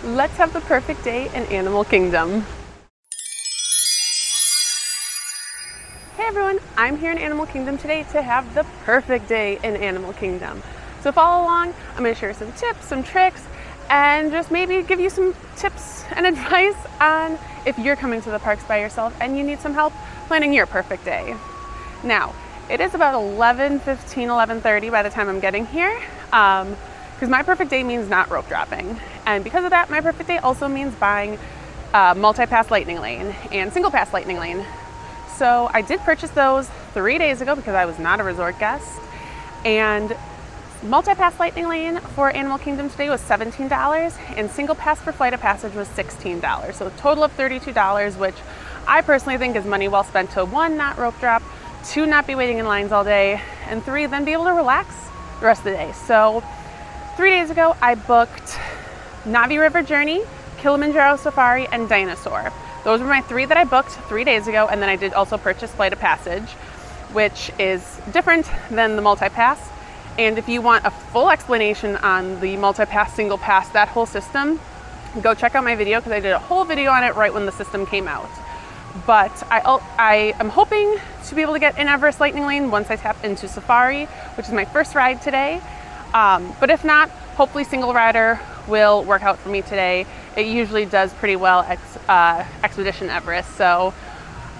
Let's have the perfect day in Animal Kingdom. Hey everyone, I'm here in Animal Kingdom today to have the perfect day in Animal Kingdom. So follow along, I'm going to share some tips, some tricks, and just maybe give you some tips and advice on if you're coming to the parks by yourself and you need some help planning your perfect day. Now, it is about 11:15, 11:30 by the time I'm getting here. Because my perfect day means not rope dropping. And because of that, my perfect day also means buying multi-pass lightning lane and single pass lightning lane. So I did purchase those 3 days ago because I was not a resort guest. And multi-pass lightning lane for Animal Kingdom today was $17 and single pass for Flight of Passage was $16. So a total of $32, which I personally think is money well spent to 1, not rope drop, 2, not be waiting in lines all day, and 3, then be able to relax the rest of the day. So 3 days ago, I booked Navi River Journey, Kilimanjaro Safari, and Dinosaur. Those were my 3 that I booked 3 days ago, and then I did also purchase Flight of Passage, which is different than the multi-pass. And if you want a full explanation on the multi-pass, single pass, that whole system, go check out my video because I did a whole video on it right when the system came out. But I am hoping to be able to get in Everest Lightning Lane once I tap into Safari, which is my first ride today. But if not, hopefully single rider will work out for me today. It usually does pretty well at Expedition Everest. So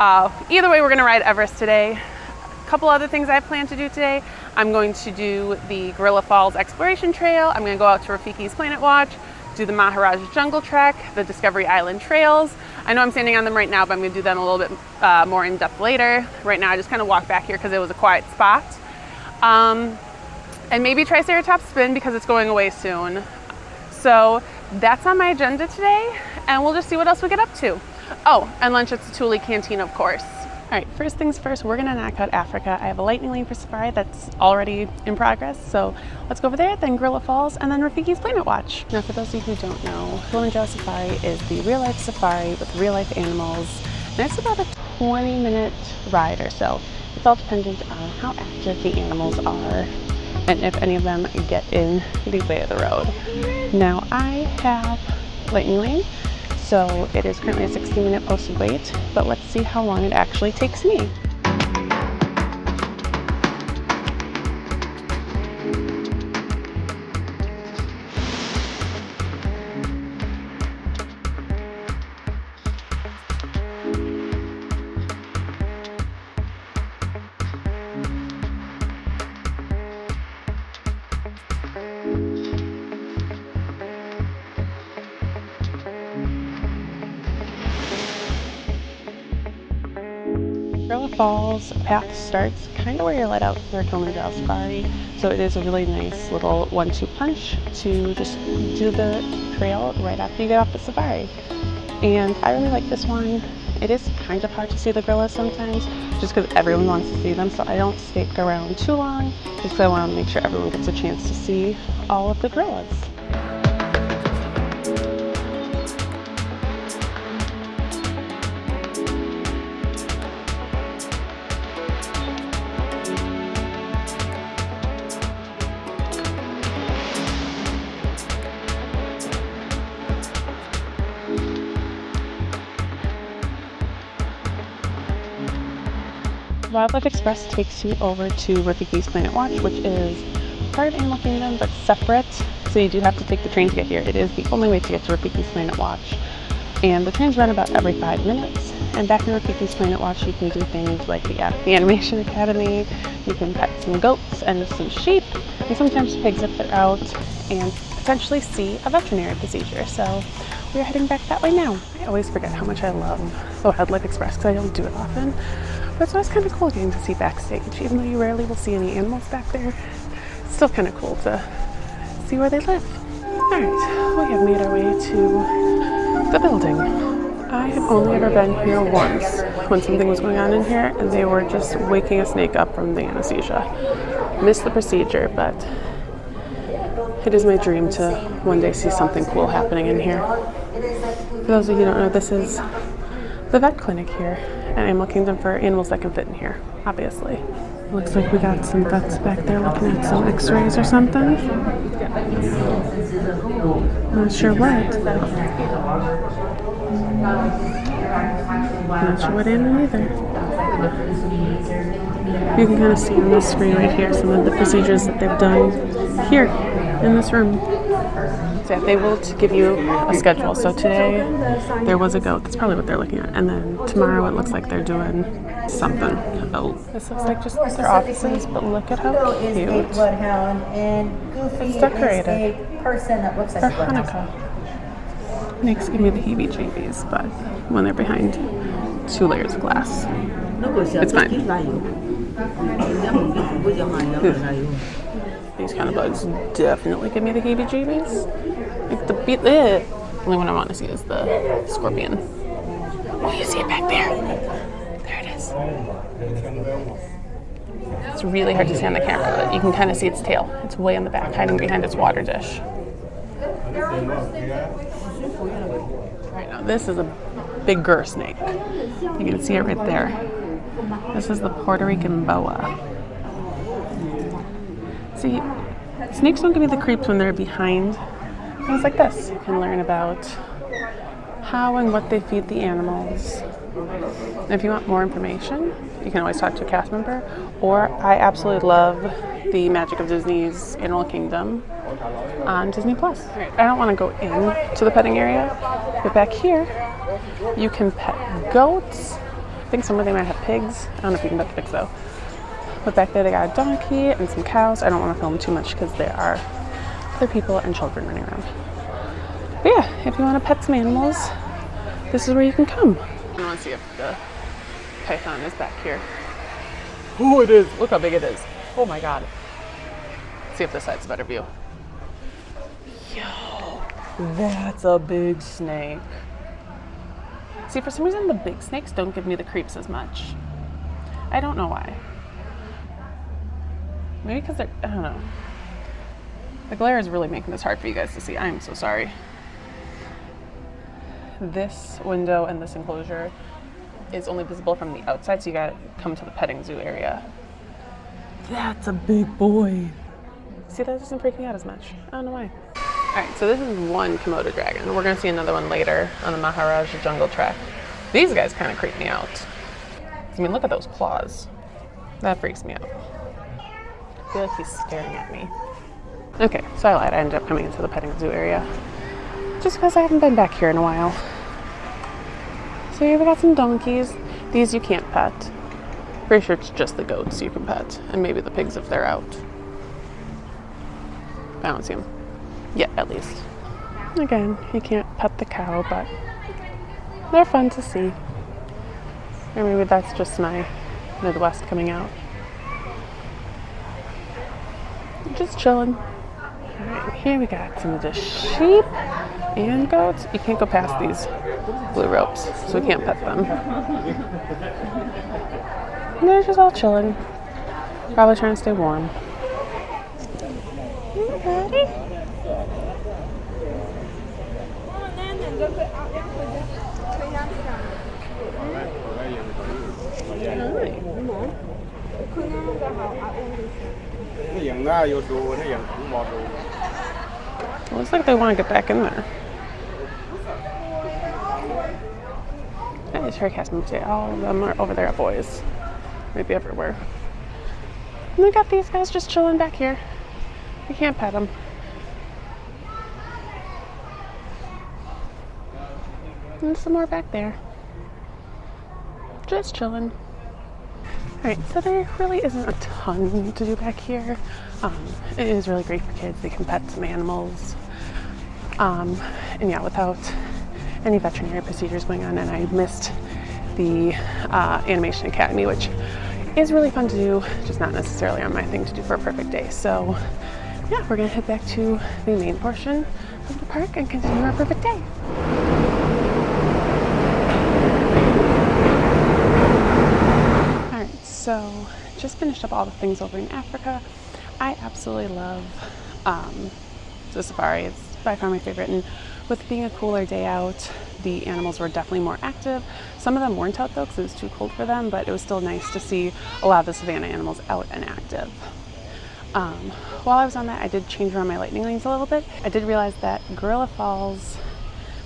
either way, we're going to ride Everest today. A couple other things I plan to do today. I'm going to do the Gorilla Falls Exploration Trail. I'm going to go out to Rafiki's Planet Watch, do the Maharaj Jungle Trek, the Discovery Island Trails. I know I'm standing on them right now, but I'm going to do them a little bit more in depth later. Right now, I just kind of walked back here because it was a quiet spot. And maybe Triceratops Spin because it's going away soon. So that's on my agenda today, and we'll just see what else we get up to. Oh, and lunch at the Thule Canteen, of course. All right, first things first, we're gonna knock out Africa. I have a lightning lane for Safari that's already in progress, so let's go over there, then Gorilla Falls, and then Rafiki's Planet Watch. Now, for those of you who don't know, Kilimanjaro Safari is the real-life safari with real-life animals, and it's about a 20-minute ride or so. It's all dependent on how active the animals are and if any of them get in the way of the road. Now, I have lightning lane, so it is currently a 60-minute posted wait, but let's see how long it actually takes me. Gorilla Falls path starts kind of where you're let out for Kilimanjaro Safari, so it is a really nice little 1-2 punch to just do the trail right after you get off the safari. And I really like this one. It is kind of hard to see the gorillas sometimes, just because everyone wants to see them, so I don't stick around too long, just because I want to make sure everyone gets a chance to see all of the gorillas. Wildlife Express takes you over to Rafiki's Planet Watch, which is part of Animal Kingdom but separate, so you do have to take the train to get here. It is the only way to get to Rafiki's Planet Watch. And the trains run about every 5 minutes. And back in Rafiki's Planet Watch, you can do things like the Animation Academy, you can pet some goats and some sheep, and sometimes pigs if they're out, and potentially see a veterinary procedure. So we're heading back that way now. I always forget how much I love the Wildlife Express because I don't do it often. But it's always kind of cool getting to see backstage, even though you rarely will see any animals back there. It's still kind of cool to see where they live. Alright, we have made our way to the building. I have only ever been here once when something was going on in here and they were just waking a snake up from the anesthesia. Missed the procedure, but it is my dream to one day see something cool happening in here. For those of you who don't know, this is the vet clinic here at Animal Kingdom for animals that can fit in here, obviously. Looks like we got some vets back there looking at some x-rays or something. Not sure what. Not sure what animal either. You can kind of see on the screen right here some of the procedures that they've done here in this room. So yeah, they will give you a schedule. So today there was a goat. That's probably what they're looking at. And then tomorrow it looks like they're doing something. Oh, this looks like just their offices, but look at how cute. It's decorated for Hanukkah. Makes give me the heebie-jeebies, but when they're behind 2 layers of glass, it's fine. These kind of bugs definitely give me the heebie-jeebies. Like the only one I want to see is the scorpion. Oh, you see it back there? There it is. It's really hard to see on the camera, but you can kind of see its tail. It's way in the back, hiding behind its water dish. Right now, this is a bigger snake. You can see it right there. This is the Puerto Rican boa. See, snakes don't give me the creeps when they're behind things like this. You can learn about how and what they feed the animals. And if you want more information, you can always talk to a cast member. Or I absolutely love the Magic of Disney's Animal Kingdom on Disney Plus. I don't want to go into the petting area, but back here you can pet goats. I think some of them might have pigs. I don't know if you can pet the pigs though. But back there they got a donkey and some cows. I don't want to film too much because there are other people and children running around. But yeah, if you want to pet some animals, this is where you can come. I want to see if the python is back here. Oh, it is. Look how big it is. Oh my god. Let's see if this side's a better view. Yo, that's a big snake. See, for some reason the big snakes don't give me the creeps as much. I don't know why. Maybe because they're, I don't know. The glare is really making this hard for you guys to see. I'm so sorry. This window and this enclosure is only visible from the outside, so you gotta come to the petting zoo area. That's a big boy. See, that doesn't freak me out as much. I don't know why. Alright, so this is one Komodo dragon. We're gonna see another one later on the Maharaja Jungle Trek. These guys kind of creep me out. I mean, look at those claws. That freaks me out. I feel like he's staring at me. Okay, so I lied. I ended up coming into the petting zoo area just because I haven't been back here in a while. So here we got some donkeys. These you can't pet. Pretty sure it's just the goats you can pet, and maybe the pigs if they're out. I don't see them yet, at least. Again, you can't pet the cow, but they're fun to see. Or maybe that's just my Midwest coming out. Just chilling. Alright, here we got some of the sheep and goats. You can't go past these blue ropes, so we can't pet them. And they're just all chilling. Probably trying to stay warm. Hey, buddy. Looks like they want to get back in there. It's her cast members. All of them are over there at boys. Maybe everywhere. And we got these guys just chilling back here. We can't pet them. And some more back there. Just chilling. Alright, so there really isn't a ton to do back here. It is really great for kids. They can pet some animals. And yeah, without any veterinary procedures going on, and I missed the Animation Academy, which is really fun to do, just not necessarily on my thing to do for a perfect day. So yeah, we're gonna head back to the main portion of the park and continue our perfect day. Alright, so just finished up all the things over in Africa. I absolutely love the safari. It's by far my favorite, and with being a cooler day out, the animals were definitely more active. Some of them weren't out though because it was too cold for them, but it was still nice to see a lot of the savanna animals out and active. While I was on that, I did change around my lightning lanes a little bit. I did realize that Gorilla Falls,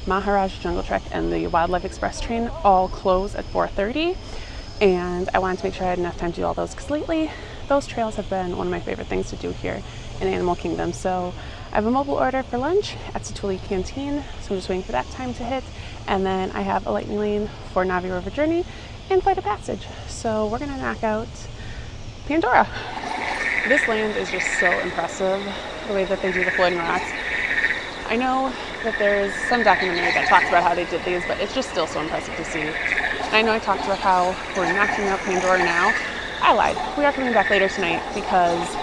Maharaj Jungle Trek, and the Wildlife Express train all close at 4:30, and I wanted to make sure I had enough time to do all those because lately those trails have been one of my favorite things to do here in Animal Kingdom. So I have a mobile order for lunch at Satu'li Canteen, so I'm just waiting for that time to hit, and then I have a lightning lane for Navi River Journey and Flight of Passage. So we're gonna knock out Pandora. This land is just so impressive, the way that they do the floating rocks. I know that there's some documentary that talks about how they did these, but it's just still so impressive to see. And I know I talked about how we're knocking out Pandora now. I lied. We are coming back later tonight because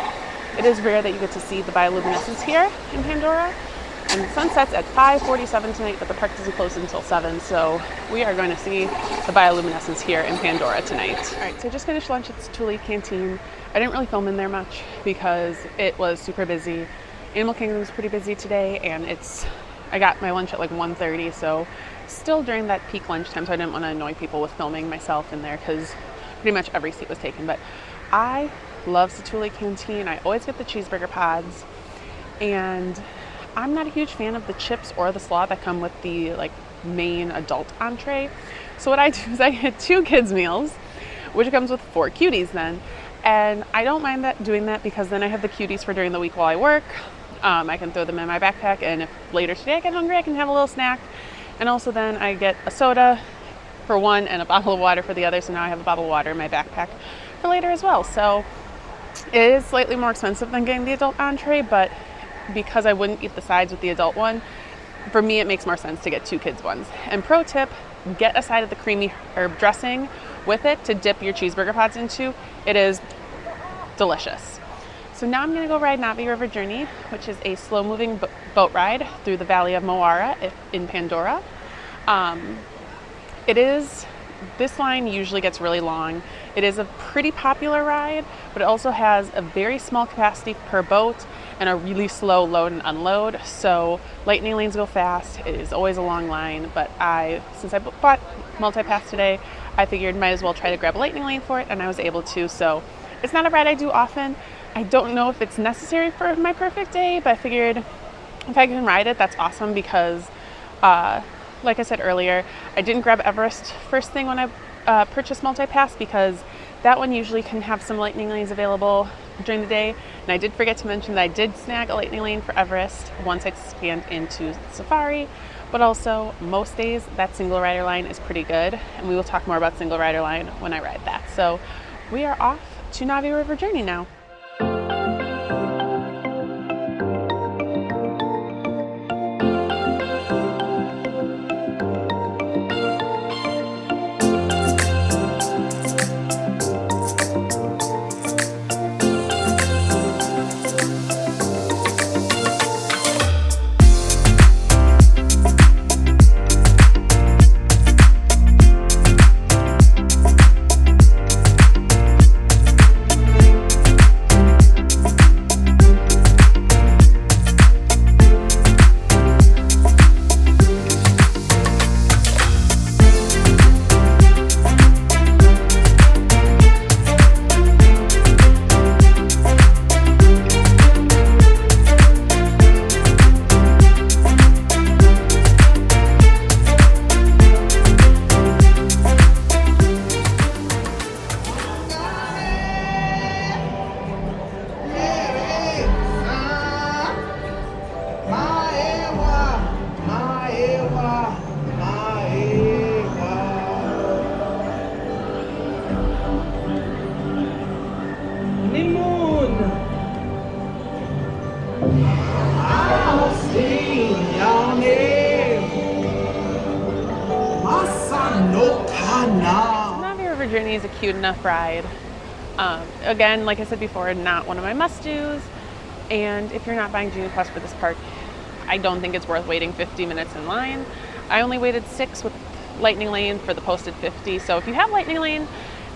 it is rare that you get to see the bioluminescence here in Pandora. And the sun sets at 5:47 tonight, but the park doesn't close until 7, so we are going to see the bioluminescence here in Pandora tonight. All right, so I just finished lunch at Satu'li Canteen. I didn't really film in there much because it was super busy. Animal Kingdom was pretty busy today, and I got my lunch at like 1:30, so still during that peak lunchtime, so I didn't want to annoy people with filming myself in there because pretty much every seat was taken. But I love Satu'li Canteen. I always get the cheeseburger pods, and I'm not a huge fan of the chips or the slaw that come with the like main adult entree. So what I do is I get 2 kids meals, which comes with 4 cuties then. And I don't mind doing that because then I have the cuties for during the week while I work. I can throw them in my backpack, and if later today I get hungry, I can have a little snack. And also then I get a soda for one and a bottle of water for the other. So now I have a bottle of water in my backpack for later as well. So it is slightly more expensive than getting the adult entree, but because I wouldn't eat the sides with the adult one, for me it makes more sense to get 2 kids ones. And pro tip, get a side of the creamy herb dressing with it to dip your cheeseburger pods into. It is delicious. So now I'm going to go ride Navi River Journey, which is a slow-moving boat ride through the Valley of Moara in Pandora. This line usually gets really long. It is a pretty popular ride, but it also has a very small capacity per boat and a really slow load and unload. So lightning lanes go fast. It is always a long line, but since I bought multi-pass today, I figured might as well try to grab a lightning lane for it, and I was able to. So it's not a ride I do often. I don't know if it's necessary for my perfect day, but I figured if I can ride it, that's awesome because like I said earlier, I didn't grab Everest first thing when I purchased multi-pass because that one usually can have some lightning lanes available during the day. And I did forget to mention that I did snag a lightning lane for Everest once I expand into Safari, but also most days that single rider line is pretty good. And we will talk more about single rider line when I ride that. So we are off to Navi River Journey now. Navi River Journey is a cute enough ride. Again, like I said before, not one of my must-dos. And if you're not buying Genie Plus for this park, I don't think it's worth waiting 50 minutes in line. I only waited 6 with Lightning Lane for the posted 50. So if you have Lightning Lane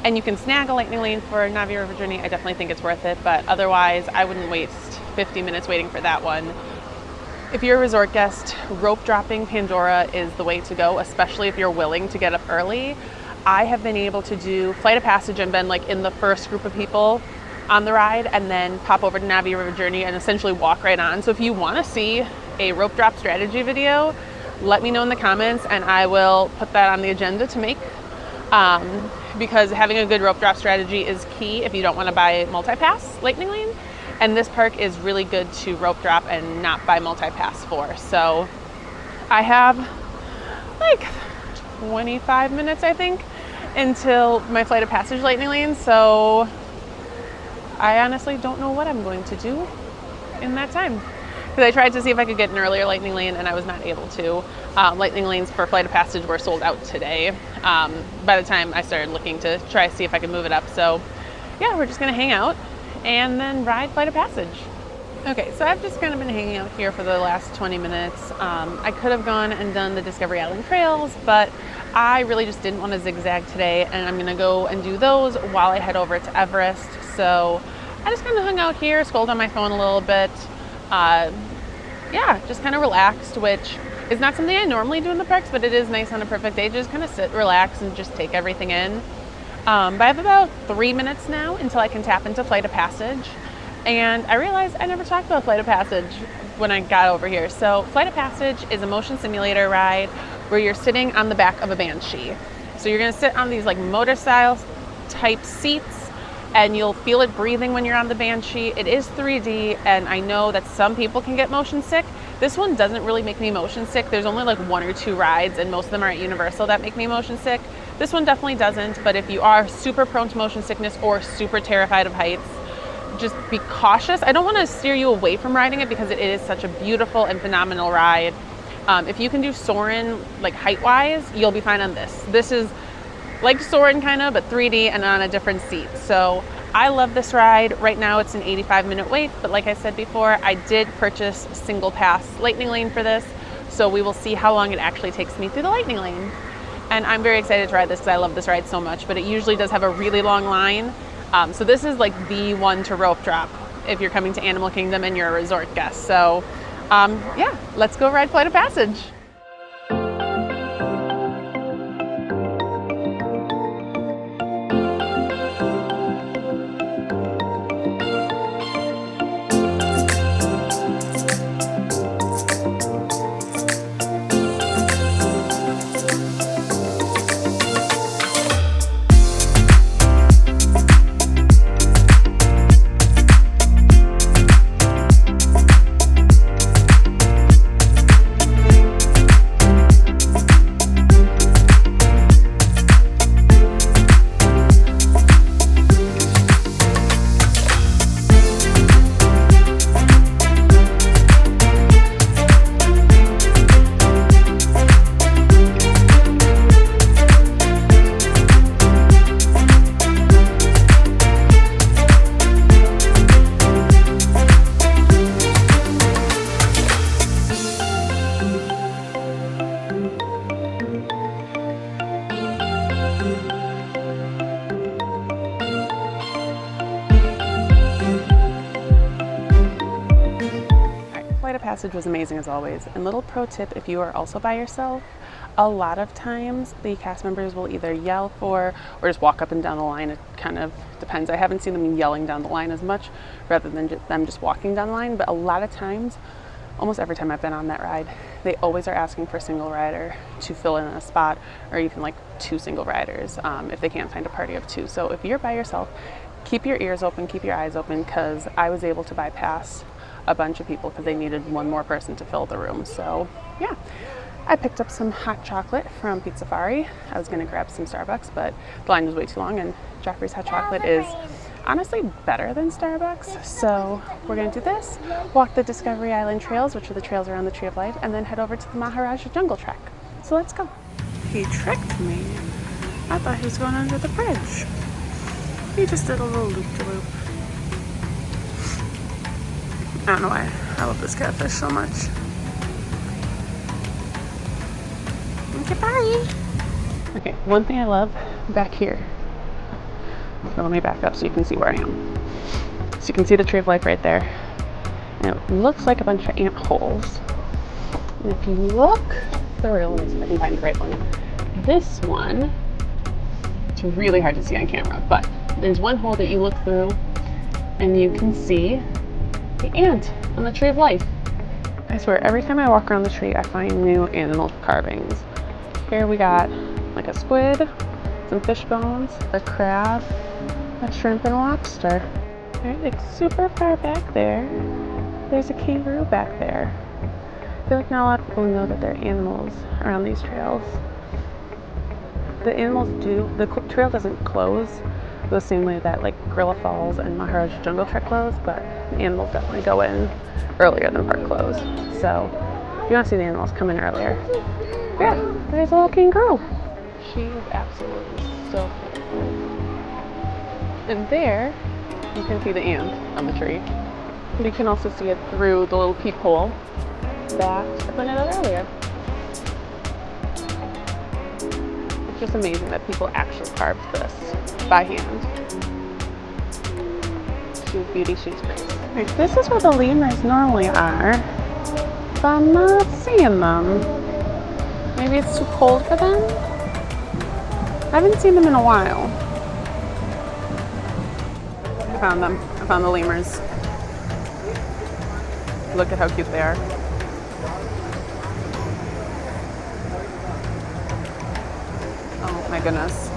and you can snag a Lightning Lane for Navi River Journey, I definitely think it's worth it. But otherwise, I wouldn't waste 50 minutes waiting for that one. If you're a resort guest, rope dropping Pandora is the way to go, especially if you're willing to get up early. I have been able to do Flight of Passage and been like in the first group of people on the ride, and then pop over to Navi River Journey and essentially walk right on. So if you want to see a rope drop strategy video, let me know in the comments and I will put that on the agenda to make, because having a good rope drop strategy is key if you don't want to buy multi-pass Lightning Lane. And this park is really good to rope drop and not buy multi-pass for. So I have like 25 minutes, I think, until my Flight of Passage Lightning Lane. So I honestly don't know what I'm going to do in that time. Because I tried to see if I could get an earlier Lightning Lane and I was not able to. Lightning Lanes for Flight of Passage were sold out today. By the time I started looking to try to see if I could move it up. So yeah, we're just gonna hang out and then ride Flight of Passage. Okay, so I've just kind of been hanging out here for the last 20 minutes. I could have gone and done the Discovery Island trails, but I really just didn't want to zigzag today, and I'm gonna go and do those while I head over to Everest. So I just kind of hung out here, scrolled on my phone a little bit. Yeah, just kind of relaxed, which is not something I normally do in the parks, but it is nice on a perfect day, just kind of sit, relax, and just take everything in. But I have about 3 minutes now until I can tap into Flight of Passage. And I realized I never talked about Flight of Passage when I got over here. So Flight of Passage is a motion simulator ride where you're sitting on the back of a Banshee. So you're gonna sit on these like motor-style type seats, and you'll feel it breathing when you're on the Banshee. It is 3D, and I know that some people can get motion sick. This one doesn't really make me motion sick. There's only like 1 or 2 rides, and most of them are at Universal that make me motion sick. This one definitely doesn't, but if you are super prone to motion sickness or super terrified of heights, just be cautious. I don't want to steer you away from riding it because it is such a beautiful and phenomenal ride. If you can do Soarin' like height-wise, you'll be fine on this. This is like Soarin' kind of, but 3D and on a different seat. So I love this ride. Right now it's an 85-minute wait, but like I said before, I did purchase single pass Lightning Lane for this, so we will see how long it actually takes me through the Lightning Lane. And I'm very excited to ride this because I love this ride so much, but it usually does have a really long line. So this is like the one to rope drop if you're coming to Animal Kingdom and you're a resort guest. So yeah, let's go ride Flight of Passage. Flight of Passage was amazing as always. And little pro tip, if you are also by yourself, a lot of times the cast members will either yell for or just walk up and down the line. It kind of depends. I haven't seen them yelling down the line as much rather than them just walking down the line, but a lot of times, almost every time I've been on that ride, they always are asking for a single rider to fill in a spot, or even like 2 single riders if they can't find a party of 2. So if you're by yourself, keep your ears open, keep your eyes open, because I was able to bypass a bunch of people because they needed 1 more person to fill the room. So yeah, I picked up some hot chocolate from Pizza Safari. I was gonna grab some Starbucks, but the line was way too long, and Joffrey's hot chocolate is honestly better than Starbucks. So we're gonna do this, walk the Discovery Island trails, which are the trails around the Tree of Life, and then head over to the Maharaja Jungle Trek. So let's go. He tricked me. I thought he was going under the bridge. He just did a little loop-de-loop. I don't know why I love this catfish so much. Okay, bye. Okay, one thing I love back here. So let me back up so you can see where I am. So you can see the Tree of Life right there. And it looks like a bunch of ant holes, And if you look through, let me see if I can find the right one. This one, it's really hard to see on camera, but there's one hole that you look through and you can see the ant on the tree of life. I swear, every time I walk around the tree, I find new animal carvings. Here we got like a squid, some fish bones, a crab, a shrimp, and a lobster. Right, like super far back there, there's a kangaroo back there. I feel like not a lot of people know that there are animals around these trails. The trail doesn't close the same way that like Gorilla Falls and Maharaja Jungle Trek close, but the animals definitely go in earlier than park close. So if you want to see the animals, come in earlier. Yeah, there's a little kangaroo. She is absolutely so beautiful. And there, you can see the ant on the tree. And you can also see it through the little peephole that I pointed out earlier. It's just amazing that people actually carved this by hand. She's beauty, she's great. Right, this is where the lemurs normally are, but I'm not seeing them. Maybe it's too cold for them? I haven't seen them in a while. I found them. I found the lemurs. Look at how cute they are. Oh my goodness.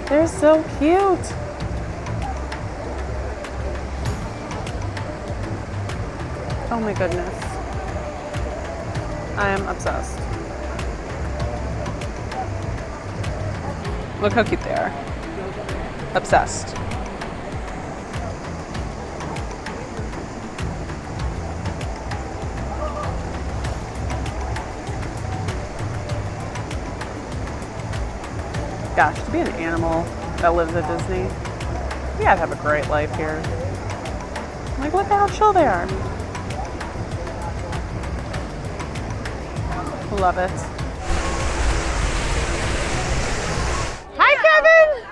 They're so cute. Oh my goodness. I am obsessed. Look how cute they are. Obsessed. Gosh, to be an animal that lives at Disney, you gotta have a great life here. Like, look how chill they are. Love it. Hi, Kevin!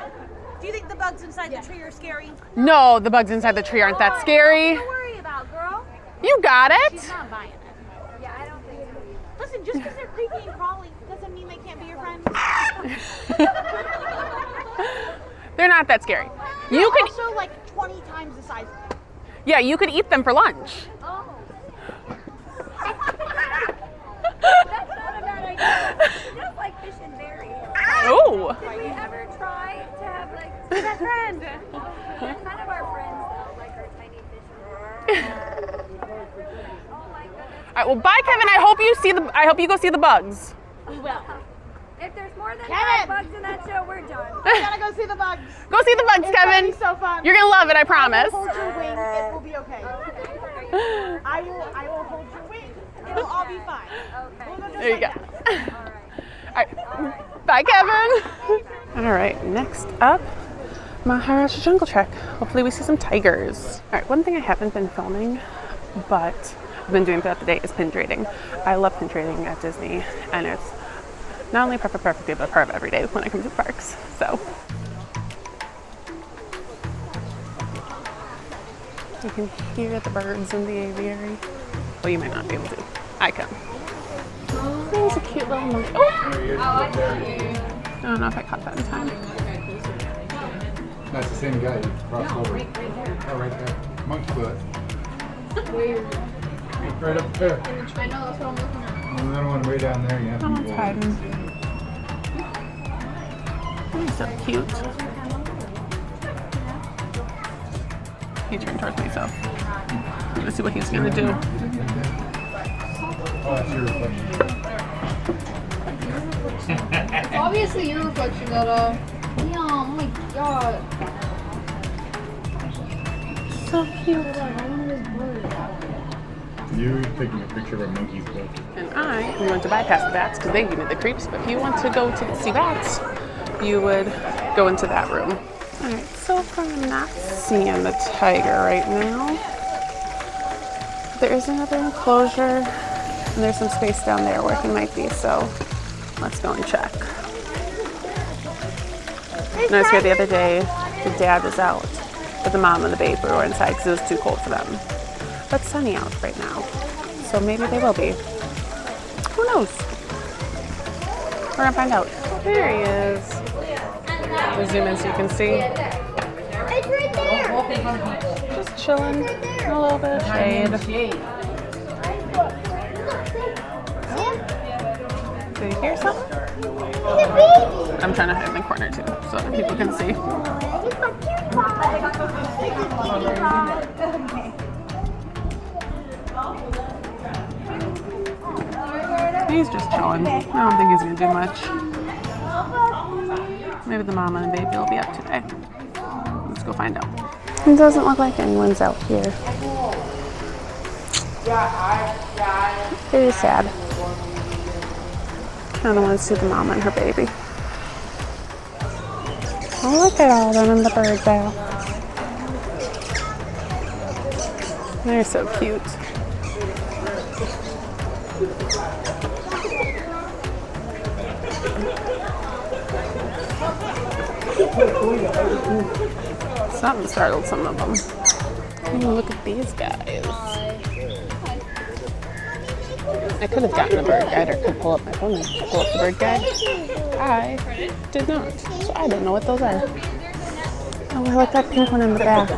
Do you think the bugs inside the tree are scary? No, the bugs inside the tree aren't that scary. What to worry about, girl? You got it. She's not buying it. Yeah, I don't think so. Listen, just because they're creepy and crawling doesn't mean they can't be your friends. They're not that scary. They're You could also like 20 times the size of them. Yeah, you could eat them for lunch. Oh. That's not a bad idea. Just like fish and berries. Oh. Did we ever try to have like Be that friend. they're kind of our friends though, like our tiny fish and berries. Oh my goodness. All right, well, bye, Kevin. I hope you go see the bugs. We will. If there's more than Kevin! 5 bugs in that show, we're done. We gotta go see the bugs. Go see the bugs, It's gonna Kevin. be so fun. You're gonna love it, I promise. Hold your wing. It will be okay. I will hold your wing. It'll all be fine. Okay. We'll go just There you like go. that. All right. Bye, Kevin. All right, next up, Maharaja Jungle Trek. Hopefully we see some tigers. All right, one thing I haven't been filming, but I've been doing throughout the day is pin trading. I love pin trading at Disney, and it's not only part of perfect day, but part of every day when I come to the parks. So you can hear the birds in the aviary. Well, you might not be able to. I can. There's a cute little monkey. Oh! I don't know if I caught that in time. That's the same guy you crossed over. Oh, right there. Monkey foot. Right up there. I know, that's what I'm looking at. And another one way down there. You have That to one's go. hiding. He's so cute. He turned towards me, so I'm gonna see what he's gonna do. Oh, that's your reflection. It's obviously your reflection that, yeah, oh my god. So cute. You're taking a picture of a monkey's butt. And I am going to bypass the bats because they give me the creeps. But if you want to go to see bats, you would go into that room. All right, so far I'm not seeing the tiger right now. There is another enclosure, and there's some space down there where he might be. So let's go and check. And I was here the other day. The dad was out, but the mom and the baby were inside because it was too cold for them. But it's sunny out right now. so maybe they will be. Who knows? We're gonna find out. There he is. We'll zoom in so you can see. It's right there. Just chilling. A little bit of shade. Do you hear something? I'm trying to hide in the corner too, so that people can see. He's just chilling. I don't think he's gonna do much. Maybe the mama and baby will be up today. Let's go find out. It doesn't look like anyone's out here. Very sad. I don't want to see the mama and her baby. Oh, look at all them in the bird bath. They're so cute. Something startled some of them. Ooh, look at these guys. I could have gotten the bird guide or could pull up my phone and pull up the bird guide. I did not, so I don't know what those are. Oh, I like that pink one in the back.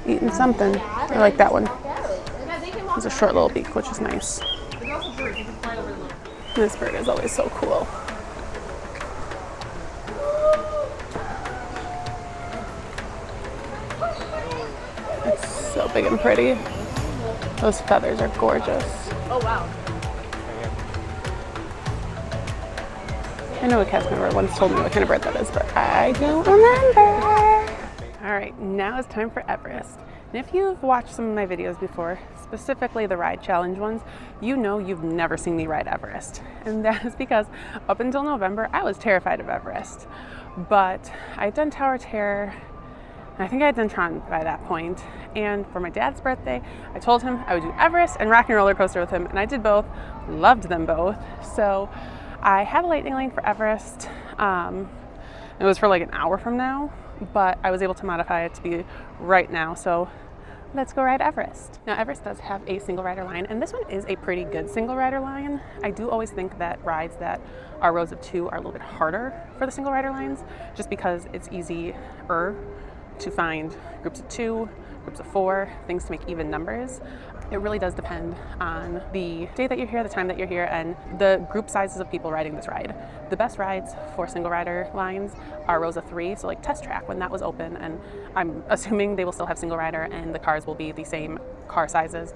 Eating something. I like that one. It's a short little beak, which is nice. This bird is always so cool. It's so big and pretty. Those feathers are gorgeous. Oh wow. I know a cast member once told me what kind of bird that is, but I don't remember. All right, now it's time for Everest. And if you've watched some of my videos before, specifically the ride challenge ones, you know you've never seen me ride Everest. And that is because up until November, I was terrified of Everest. But I'd done Tower Terror, and I think I had done Tron by that point. And for my dad's birthday, I told him I would do Everest and Rock and Roller Coaster with him, and I did both, loved them both. So I had a lightning lane for Everest. It was for like an hour from now, but I was able to modify it to be right now. So let's go ride Everest. Now Everest does have a single rider line, and this one is a pretty good single rider line. I do always think that rides that are rows of two are a little bit harder for the single rider lines, just because it's easier to find groups of two, groups of four, things to make even numbers. It really does depend on the day that you're here, the time that you're here, and the group sizes of people riding this ride. The best rides for single rider lines are rows of three, so like Test Track when that was open, and I'm assuming they will still have single rider and the cars will be the same car sizes.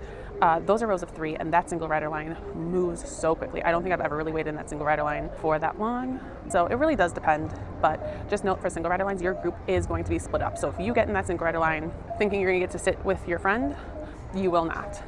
Those are rows of three, and that single rider line moves so quickly. I don't think I've ever really waited in that single rider line for that long. So it really does depend, but just note for single rider lines, your group is going to be split up. So if you get in that single rider line thinking you're gonna get to sit with your friend, you will not.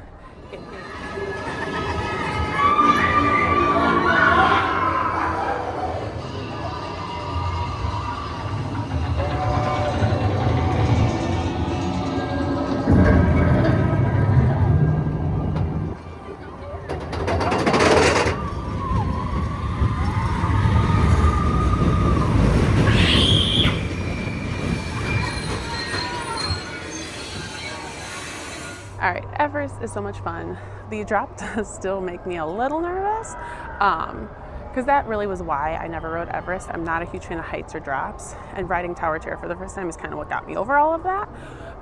All right, Everest is so much fun. The drop does still make me a little nervous because that really was why I never rode Everest. I'm not a huge fan of heights or drops, and riding Tower Terror for the first time is kind of what got me over all of that.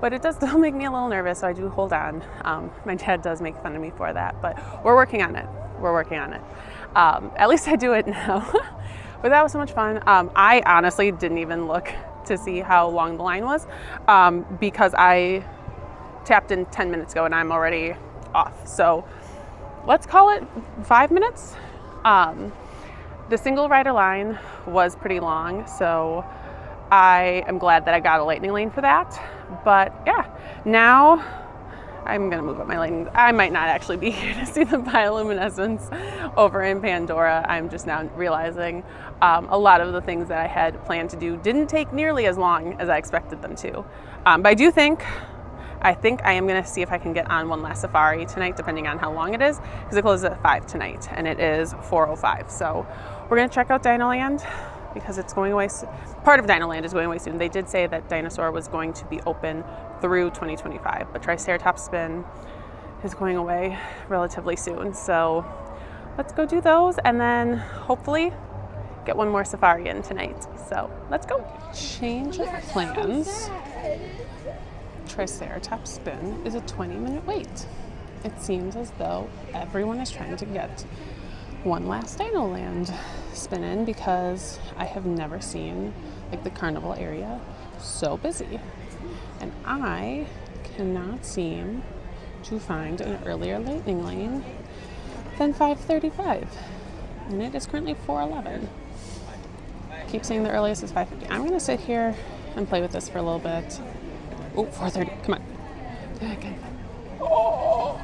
But it does still make me a little nervous, so I do hold on. My dad does make fun of me for that, but we're working on it. We're working on it. At least I do it now. But that was so much fun. I honestly didn't even look to see how long the line was because I tapped in 10 minutes ago and I'm already off. So let's call it 5 minutes. The single rider line was pretty long, so I am glad that I got a lightning lane for that. But yeah, now I'm gonna move up my lane. I might not actually be here to see the bioluminescence over in Pandora. I'm just now realizing a lot of the things that I had planned to do didn't take nearly as long as I expected them to. But I think I am gonna see if I can get on one last safari tonight, depending on how long it is, because it closes at 5 tonight and it is 4:05. So we're gonna check out Dino Land because it's going away. Part of Dinoland is going away soon. They did say that Dinosaur was going to be open through 2025, but Triceratops Spin is going away relatively soon. So let's go do those and then hopefully get one more safari in tonight. So let's go. Change of plans. Triceratops Spin is a 20-minute wait. It seems as though everyone is trying to get one last Dinoland spin in because I have never seen like the carnival area so busy. And I cannot seem to find an earlier lightning lane than 5:35. And it is currently 4:11. Keep saying the earliest is 5:50. I'm gonna sit here and play with this for a little bit. Oh, 4:30, come on. Okay. Oh.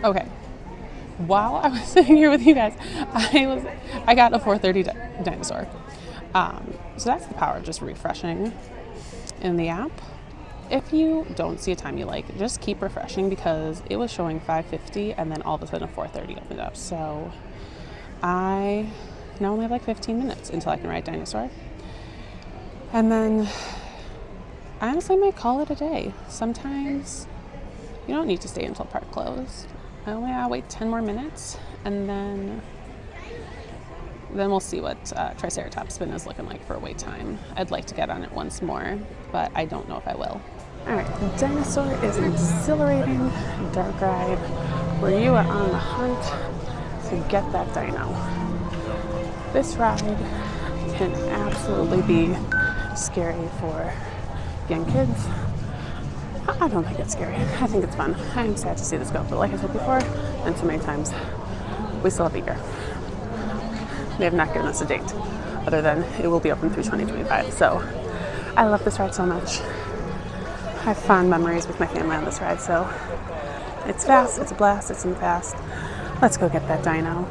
Okay. While I was sitting here with you guys, I got a 4:30 dinosaur. So that's the power of just refreshing in the app. If you don't see a time you like, just keep refreshing because it was showing 5:50 and then all of a sudden a 4:30 opened up. So I now only have like 15 minutes until I can ride Dinosaur. And then I honestly might call it a day. Sometimes you don't need to stay until park closed. I'll wait 10 more minutes and then we'll see what Triceratops Spin is looking like for a wait time. I'd like to get on it once more, but I don't know if I will. All right, Dinosaur is an exhilarating dark ride where you are on the hunt to get that dino. This ride can absolutely be scary for young kids. I don't think it's scary. I think it's fun. I am sad to see this go, but like I said before, and so many times, we still have a year. They have not given us a date, other than it will be open through 2025. So I love this ride so much. I have fond memories with my family on this ride, so it's fast, it's a blast, it's in fast. Let's go get that dino.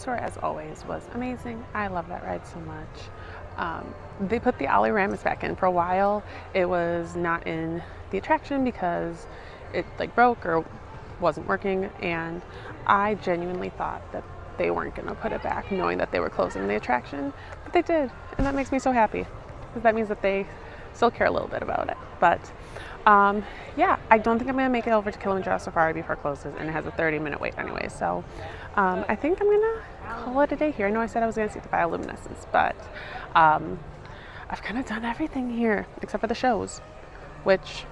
As always was amazing. I love that ride so much. They put the Ollie Ramus back in. For a while it was not in the attraction because it like broke or wasn't working, and I genuinely thought that they weren't going to put it back knowing that they were closing the attraction, but they did, and that makes me so happy because that means that they still care a little bit about it. But yeah, I don't think I'm going to make it over to Kilimanjaro Safari before it closes, and it has a 30-minute wait anyway. So I think I'm going to call it a day here. I know I said I was going to see the bioluminescence, but I've kind of done everything here except for the shows, which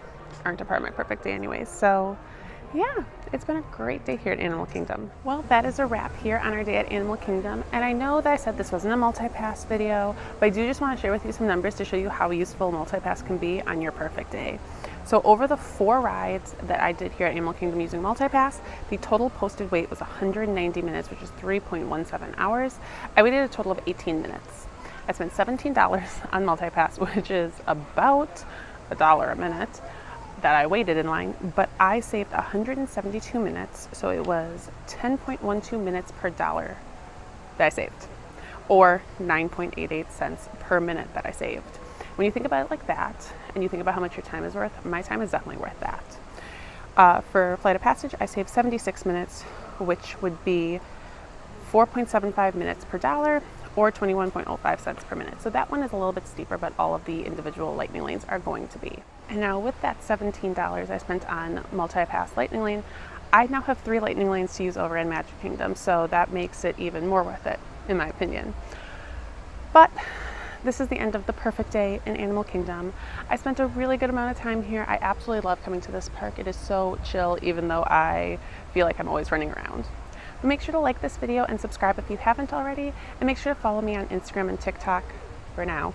aren't a part of my perfect day anyways. So yeah, it's been a great day here at Animal Kingdom. Well, that is a wrap here on our day at Animal Kingdom. And I know that I said this wasn't a multi-pass video, but I do just want to share with you some numbers to show you how useful multi-pass can be on your perfect day. So over the 4 rides that I did here at Animal Kingdom using multi-pass, the total posted wait was 190 minutes, which is 3.17 hours. I waited a total of 18 minutes. I spent $17 on multi-pass, which is about $1 a minute that I waited in line, but I saved 172 minutes, so it was 10.12 minutes per dollar that I saved, or 9.88 cents per minute that I saved. When you think about it like that, and you think about how much your time is worth, my time is definitely worth that. For Flight of Passage, I saved 76 minutes, which would be 4.75 minutes per dollar, or 21.05 cents per minute. So that one is a little bit steeper, but all of the individual lightning lanes are going to be. And now with that $17 I spent on multi-pass lightning lane, I now have 3 lightning lanes to use over in Magic Kingdom, so that makes it even more worth it, in my opinion. But this is the end of the perfect day in Animal Kingdom. I spent a really good amount of time here. I absolutely love coming to this park. It is so chill, even though I feel like I'm always running around. But make sure to like this video and subscribe if you haven't already, and make sure to follow me on Instagram and TikTok for now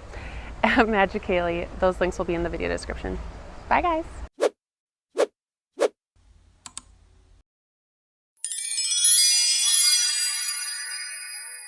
at Magic Kaylee. Those links will be in the video description. Bye guys!